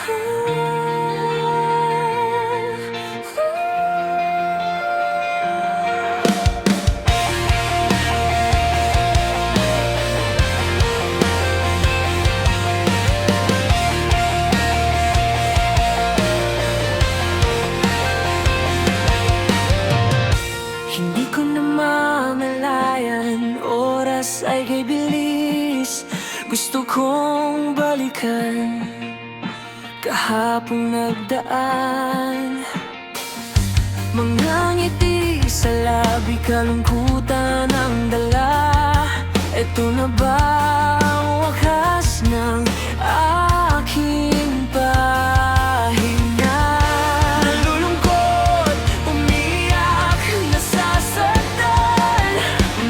Hindi ko namamalayan, oras ay kay bilis. Gusto kong balikan kahapong nagdaan. Mga ngiti sa labi, kalungkutan ang dala. Eto na ba ang wakas ng aking pahinga? Nalulungkot, umiyak, nasasaktan.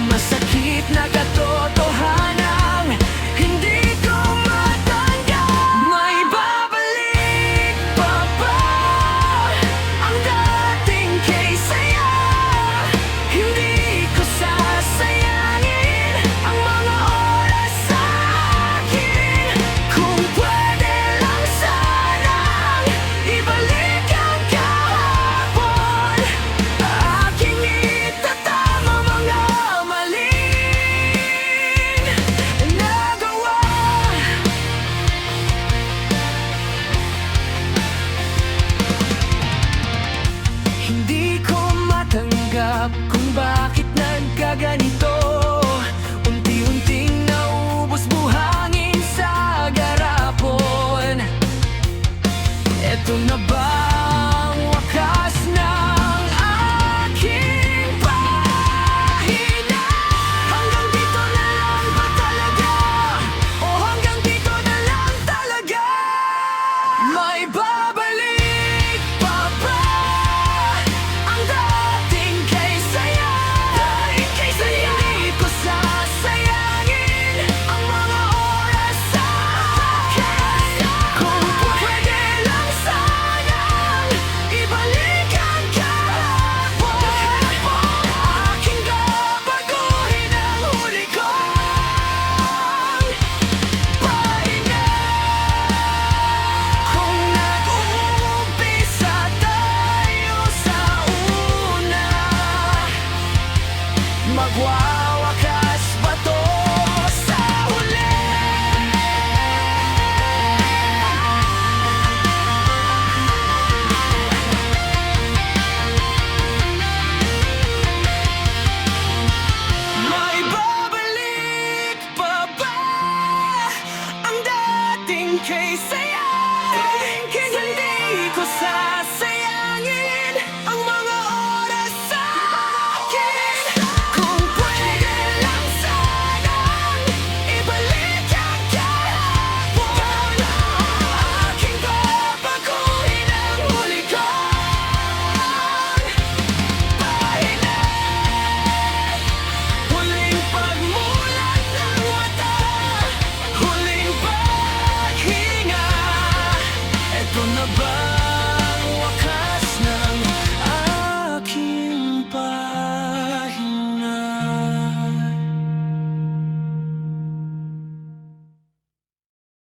Masakit na katotohanan, hindi ko matanggap. May babalik pa ba ang dating kay saya? Hindi ko sasayangin ang mga oras sa akin. Kung pwede lang sanang ibalik ang kahapon, aking itatama mga maling nagawa. Hindi ko matanggap kung bakit nagkaganito. Unti-unting naubos buhangin sa garapon. Eto na ba ang wakas ng aking pahina? Hanggang dito na lang ba talaga? O hanggang dito na lang talaga? May babalik pa ba ang dating kay saya? Hindi ko sasayangin ang mga oras sa akin. Kung pwede lang sanang ibalik ang kahapon, aking babaguhin ang huli kong pahinga. Kung nag-uumpisa tayo sa una, magwawakas ba to sa huli? May babalik pa ba ang dating kay saya? Hindi ko sasayangin